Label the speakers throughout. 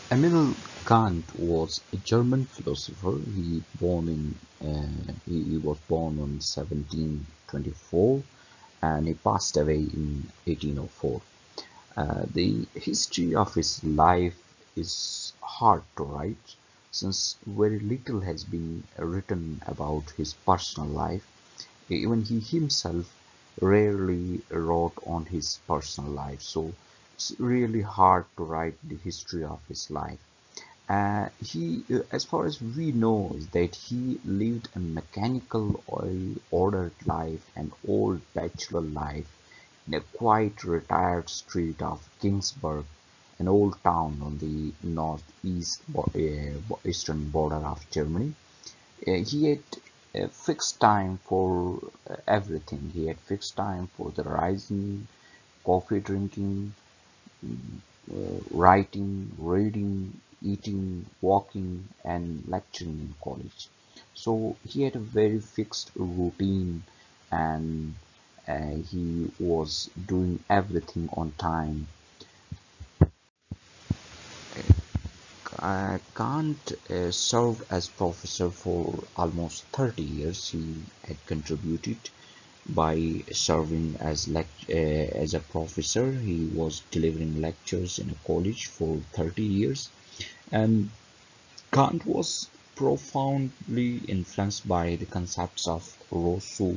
Speaker 1: Immanuel Kant was a German philosopher. He was born on 1724 and he passed away in 1804. The history of his life is hard to write since very little has been written about his personal life. Even he himself rarely wrote on his personal life, so it's really hard to write the history of his life. As far as we know, is that he lived a mechanical, ordered life, an old bachelor life in a quiet, retired street of Kingsburg, an old town on the eastern border of Germany. He had a fixed time for everything. He had fixed time for the rising, coffee drinking, writing, reading, eating, walking, and lecturing in college. So he had a very fixed routine and he was doing everything on time. Kant served as professor for almost 30 years. He had contributed by serving as a professor. He was delivering lectures in a college for 30 years, and Kant was profoundly influenced by the concepts of Rousseau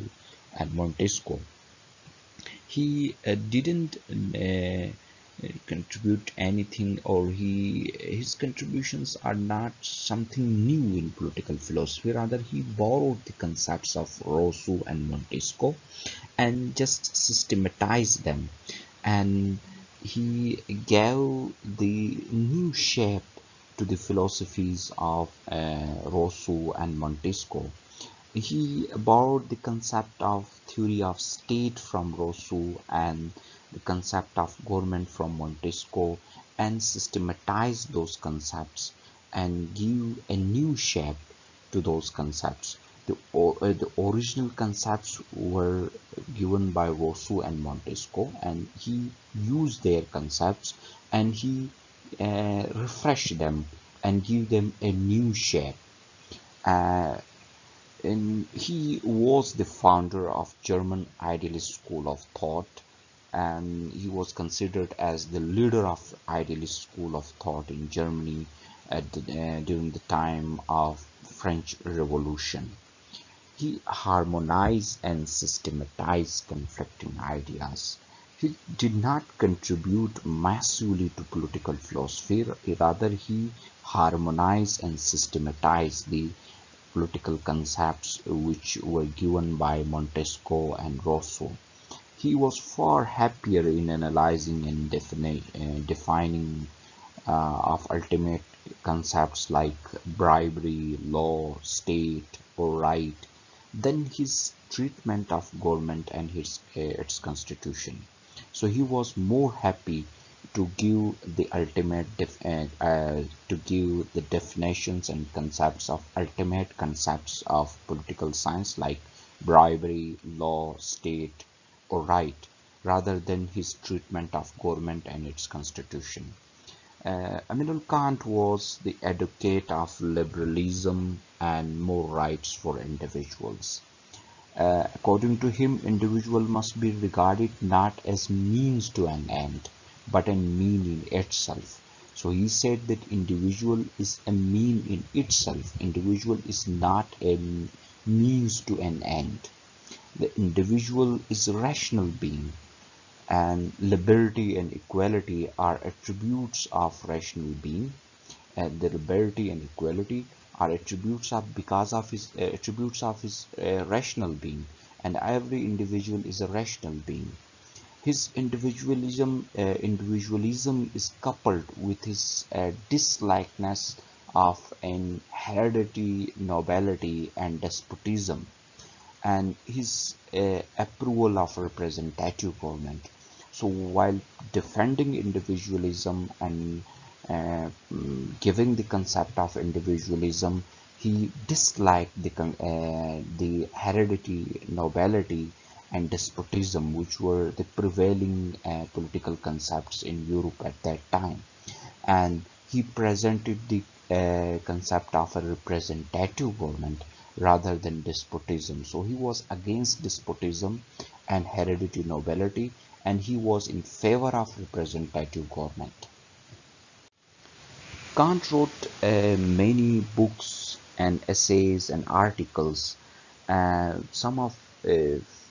Speaker 1: and Montesquieu. He didn't contribute anything, or his contributions are not something new in political philosophy. Rather, he borrowed the concepts of Rousseau and Montesquieu and just systematized them, and he gave the new shape to the philosophies of Rousseau and Montesquieu. He borrowed the concept of theory of state from Rousseau and the concept of government from Montesquieu and systematized those concepts and give a new shape to those concepts. The original concepts were given by Rousseau and Montesquieu, and he used their concepts and he refreshed them and give them a new shape. Uh, and he was the founder of German idealist school of thought, and he was considered as the leader of idealist school of thought in Germany during the time of French Revolution. He harmonized and systematized conflicting ideas. He did not contribute massively to political philosophy, rather he harmonized and systematized the political concepts which were given by Montesquieu and Rousseau. He was far happier in analyzing and defining of ultimate concepts like bribery, law, state, or right than his treatment of government and its constitution. So he was more happy to give the to give the definitions and concepts of ultimate concepts of political science like bribery, law, state, or right, rather than his treatment of government and its constitution. Immanuel Kant was the advocate of liberalism and more rights for individuals. According to him, individual must be regarded not as means to an end, but a mean in itself. So he said that individual is a mean in itself. Individual is not a means to an end. The individual is a rational being, and liberty and equality are attributes of rational being, and the liberty and equality are attributes of because of his attributes of his rational being, and every individual is a rational being. His individualism is coupled with his dislikeness of an heredity, nobility, and despotism, and his approval of representative government. So while defending individualism and giving the concept of individualism, he disliked the heredity, nobility, and despotism, which were the prevailing political concepts in Europe at that time. And He presented the concept of a representative government rather than despotism. So he was against despotism and hereditary nobility, and he was in favor of representative government. Kant wrote many books and essays and articles. Some of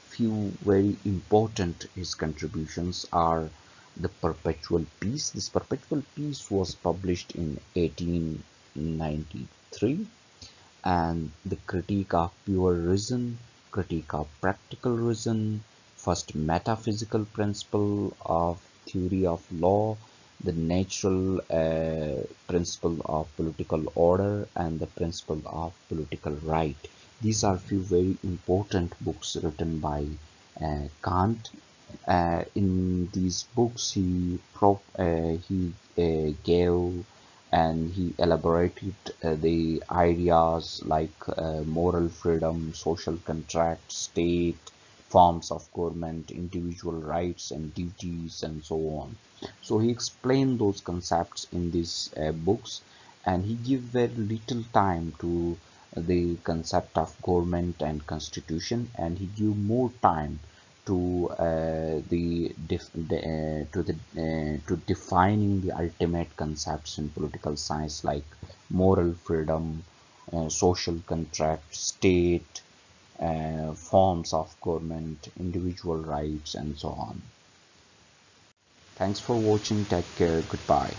Speaker 1: few very important his contributions are the Perpetual Peace. This Perpetual Peace was published in 1893, and the Critique of Pure Reason, Critique of Practical Reason, first metaphysical principle of theory of law, the natural principle of political order, and the principle of political right. These are few very important books written by Kant. In these books, he gave and he elaborated the ideas like moral freedom, social contract, state, forms of government, individual rights and duties, and so on. So he explained those concepts in these books, and he gave very little time to the concept of government and constitution, and he gave more time to to defining the ultimate concepts in political science like moral freedom, social contract, state, forms of government, individual rights, and so on. Thanks for watching. Take care. Goodbye.